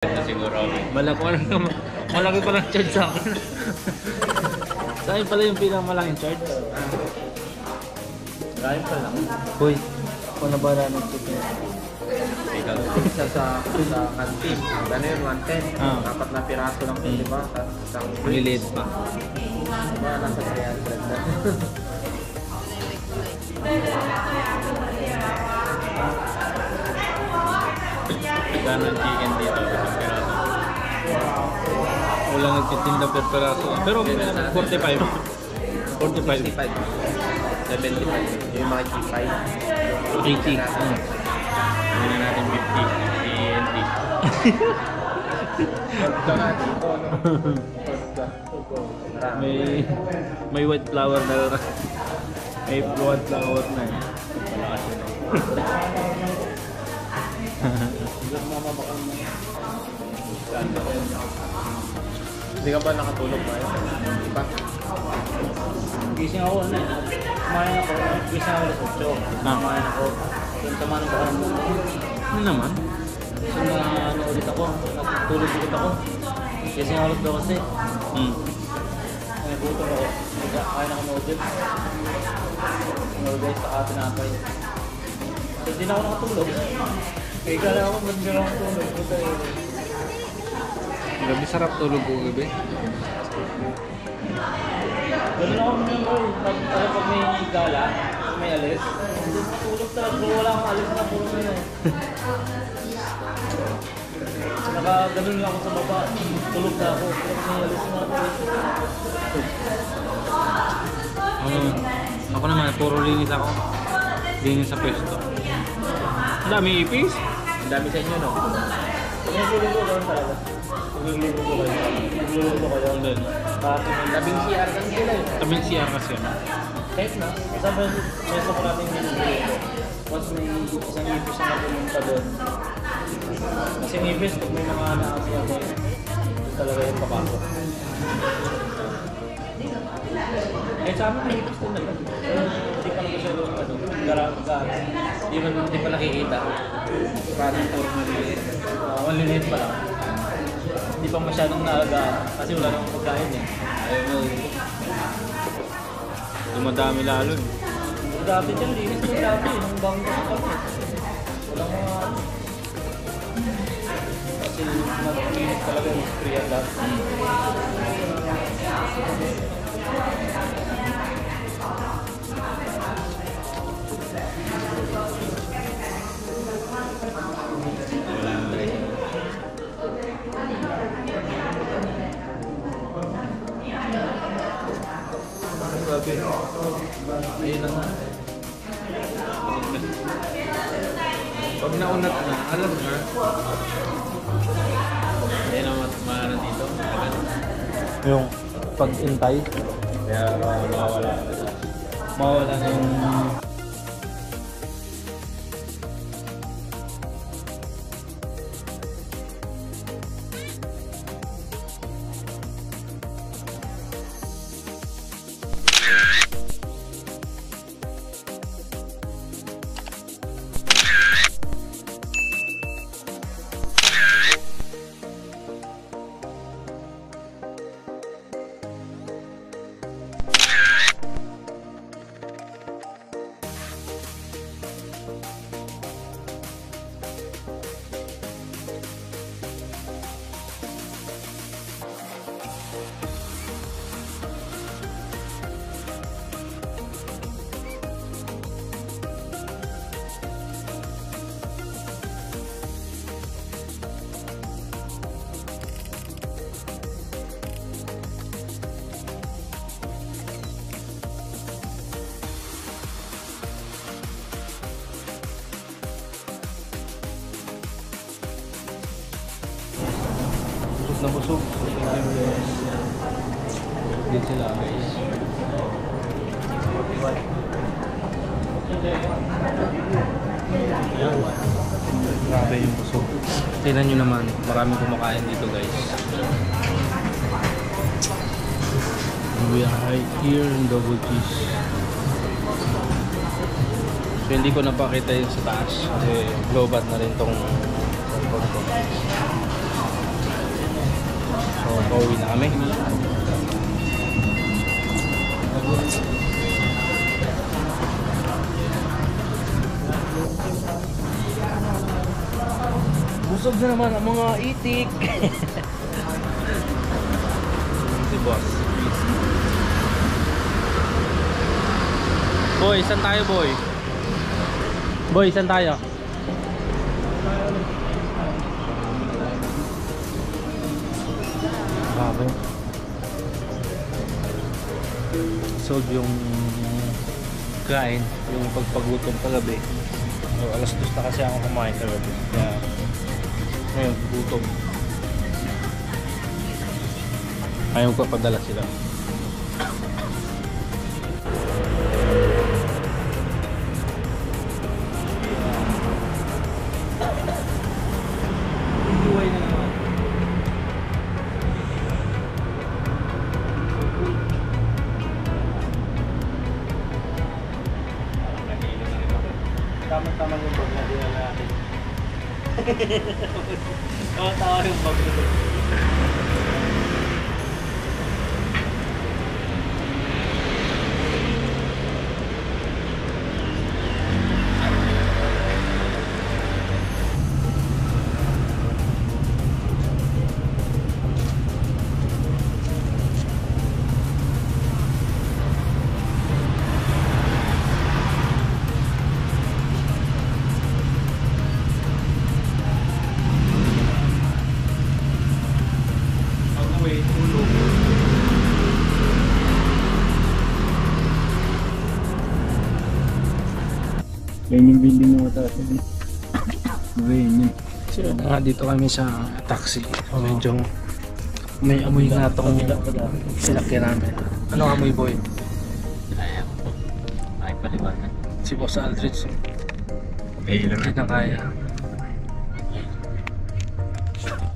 Siguro. Malaki pa lang charge sa akin. Sa akin pala yung pinakamalaking charge. Kain pa lang. Hoy, kung nabara ng chicken. Isa sa kantin. Ano yun, 110. Dapat na piraso lang yun, di ba? Maliliit pa. Diba, nasa 300 na. Gano'n ang chicken dito, isang piraso. Walang nagtitinda per peraso. Pero 45. 45. 75. Yung mga G5. 80. Hindi na natin 50. TNT. Pagka nga dito, no? May white flower na rin. May white flower na eh. Palakas yun eh. Hindi ka ba nakatulog ba yun? Di ba? Gising ako ano eh. Kumain ako. Gising ako alas 8. Kumain ako. Doon sa manong bahan mo. Ano naman? So ano ulit ako. Nagtulog ulit ako. Gising ako ulit daw kasi. May buto ako. Kain ako noodles. Noodles saka tinapay. So hindi na ako nakatulog. Kaya kala ako ba't hindi na ako natulog. Gabi sarap tulog ko gabi. Ganun ako mga boy. Pag may gala, may alis. Hindi matulog talaga. Pero wala akong alis na puro na yun. Naka-ganun lang ako sa baba. Tulog na ako. Pero may alis na ako. Ako naman, puro linis ako. Linis sa pwesto. Ang dami ipis. Ang dami sa inyo, no? Pag nagluluto ko ganun talaga. Nagluluto ko kayo. Nagluluto ko kayo. Labing CR kasi sila eh. Tabing CR kasi. Kahit na, isang beso ko natin yung nagluluto. Once may isang ipis na napumunta doon. Kasi yung ipis, pag may mga naasiya ko, ito talaga yung papasok. Eh sa amin may ipis din naman. Hindi pa naman siya doon hindi pa nakikita. Parang puro maliliit. Maliliit pa lang. Hindi pa masyadong naagaan kasi wala namang pagkain eh. Ayaw mo. Dumadami lalo eh. Dati dyan, linis ko dati. Nung bagong kasi kami. Walang mga... Kasi nag-linis talaga yung sprayan dati. Ayun na nga. Pag naunat na, alam na. Ayun ang maano dito. Yung pag-intay. Kaya mawawala. Mawala na yung... na busog. Dito sila guys. Ayan. Grabe yung busog. Tingnan nyo naman, maraming kumakain dito guys. We are right here in Double Cheese. So hindi ko napakita yung sa taas kasi low bat na rin tong pauwi na kami. Busog na naman ang mga itik. Si boss. Boy, saan tayo boy? Boy, saan tayo? Grabe. Solve yung kain, yung pagpagutom kagabi. So, alas 2 na kasi ako kumain kagabi. Kaya ngayon, gutom. Ayaw ko padala sila. Tama-tama yung bag na dinala natin. Tama-tama yung bag na dinala. Yan yung building na mataas yun. So, dito kami sa taxi. Medyo may amoy nga itong sinakyan namin. Ano amoy boy? Ay, paliwanag. Si Boss Aldrich. Okay lang. Hindi na kaya.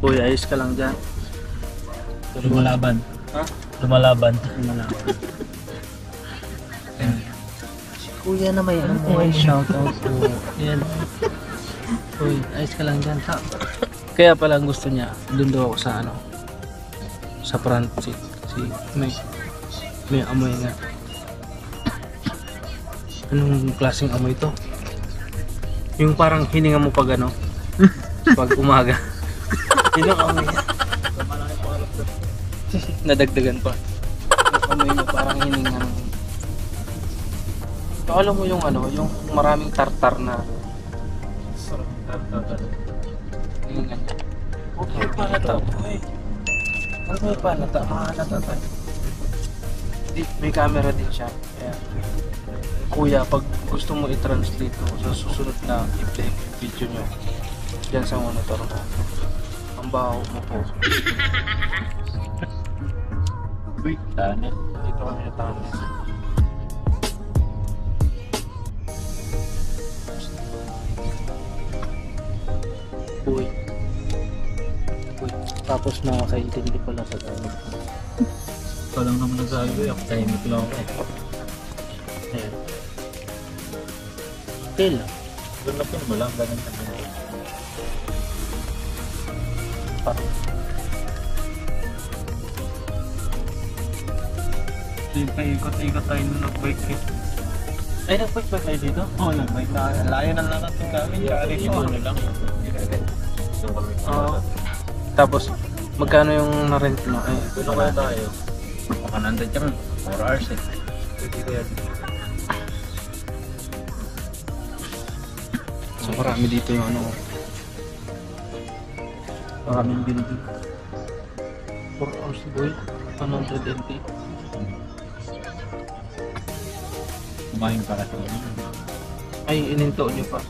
Boy, ayos ka lang dyan. Lumalaban. Ha? Lumalaban. Kuya na may amoy. Shoutout po. Yan. Uy, ayos ka lang dyan. Kaya pala gusto niya, doon daw ako sa ano, sa front seat. Kasi may amoy nga. Anong klaseng amoy to? Yung parang hininga mo pag ano, pag umaga. Yun ang amoy niya. Nadagdagan pa. Yung amoy mo parang hininga mo. Alam mo yung ano, yung maraming tartar na yung ganyan. Okay pala to. Okay pala to. May camera din siya. Kaya, kuya, pag gusto mo i-translate ko sa susunod na i-play video nyo dyan sa monitor mo, ang baho mo po. Uy, tani. Dito kami na tama. Uy. Tapos nakakaintindi pala sa gamit. Ikaw lang naman nagsabi. Ako tahimik lang ako. Ayan. Okay lang. Ganapin mo lang. Ganun na ganun. Parang Ikot-ikot tayo nung nag-bike eh. ay, nag-bike ba tayo dito? Oo, nag-bike na. Layo na lang natin kami. Kaya yung ano lang. Oo. Tapos, magkano yung na-rent mo? Ay, Dito kaya tayo. Baka nandun kami. 4 hours eh. Pwede kaya dito. so marami dito yung ano. Maraming building. 4 hours boy. 180. Kumain para sa inyo. Ay, ininto nyo pa.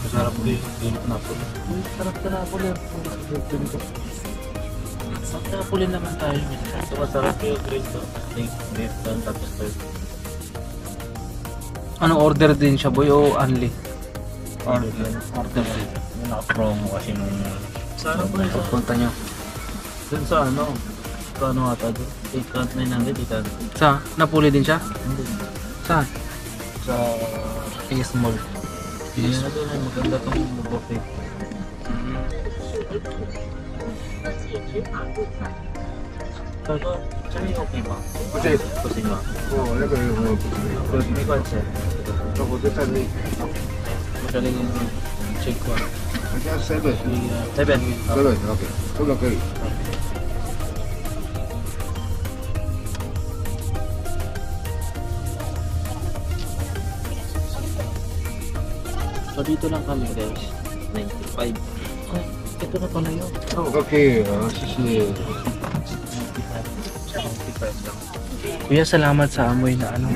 Masarap ko yung dulot na po. Uy, sarap ka Napoli. Sa Napoli naman tayo. Ito masarap yung grade to. Steak, beef, tapos third. Ano order din siya boy o only? Order. Order din. Yung naka-promo kasi nung... Sana po ito. Pagpunta nyo. Dun sa ano? Sa ano ata doon? 8,900, 800. Sa Napoli din siya? Hindi. Saan? Sa AS Mall. Pili na doon ay maganda itong buffet.这里 OK 吗？不是，不行吗？哦，那个我不行，没关系，那我就在那， Magaling yung check ko. 我家 seven 这边 seven OK，这个可以。 So dito lang kami guys. 95. Ay, ito na pala yun. OK 啊，谢谢。 95 lang. Kuya, salamat sa amoy na ano.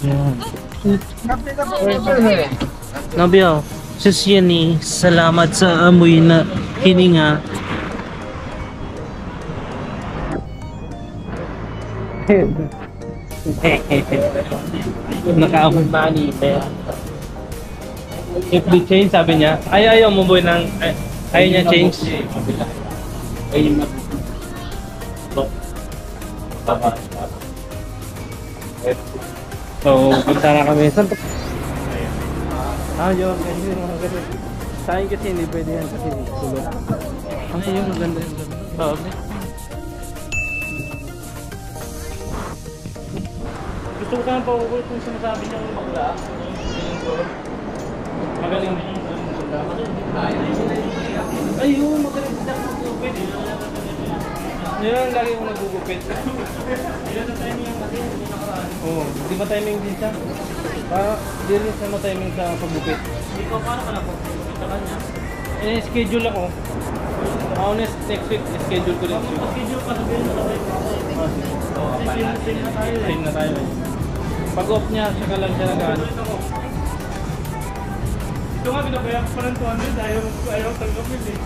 Yan. Nabio, ni salamat sa amoy na hininga. Nakaamoy mani. If the change, sabi niya, ayaw mo boy ng, ayaw niya change. Ayun na. So, punta na kami. Saan to? Yun. Ganyan yung mga ganyan. Sa akin kasi hindi pwede yan kasi tulog. Yun, maganda yung ganda. Okay. Gusto ko kayang pauwi kung sinasabi niya yung magla. Magaling din yung magla. Ayun, magaling din ako magugupit. Yun ang lagi kong nagugupit. Yun ang timing yung kasi hindi nakaraan. Oo, di ba timing din siya? Di rin siya ma-timing sa paggupit. Ikaw paano ka nagpapagupit sa kanya? Schedule ako. Honest, next week, schedule ko rin. Schedule pa sabihin na sabay ko. Same na tayo eh. Same na tayo eh. Pag off niya, saka lang siya nag-ano. Ito nga pinabayak ko pa ng 200 ayaw tanggapin eh.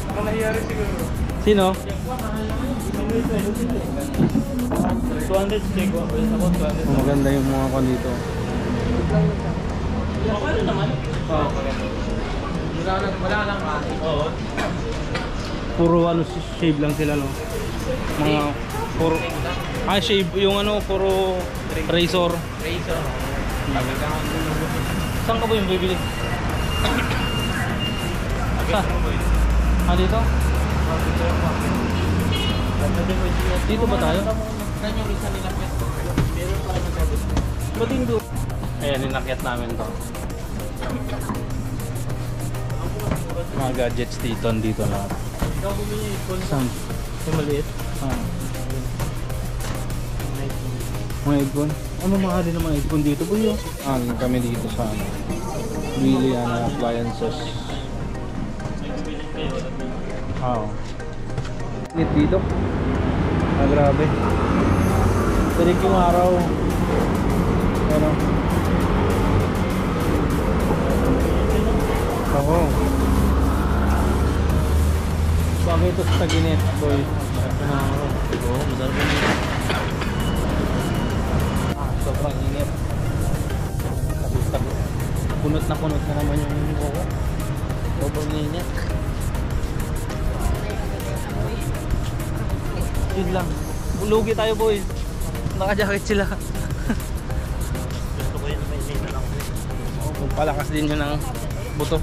Baka nangyari siguro. Sino? 200 check ko. Ako 200. Maganda yung mga kan dito. Paano naman? Oo. Wala lang ba? Oo. Puro ano, shave lang sila no. Mga puro shave yung ano, puro razor. Razor. Saan ka ba yung bibili? Sa? Dito? Dito ba tayo? Saan yung isa nila pet? Meron pa rin sa gusto. Ba't hindi? Ayan, inakyat namin to. Mga gadgets dito, dito na. Ikaw bumili yung phone. Saan? Yung maliit. Mga headphone? Ano mahal din ng mga headphone dito po yun? Kami dito sa ano. Really appliances. Init dito. Grabe. Tirik yung araw. Ano? Ako. Bagay ito sa taginit, boy. Oo, masarap yun. Sobrang init. Tapos punot na naman yung buko. Sobrang init. Yun lang. Lugi tayo boys. Naka-jacket sila. Gusto ko yun, may na lang. Palakas din yun ng buto.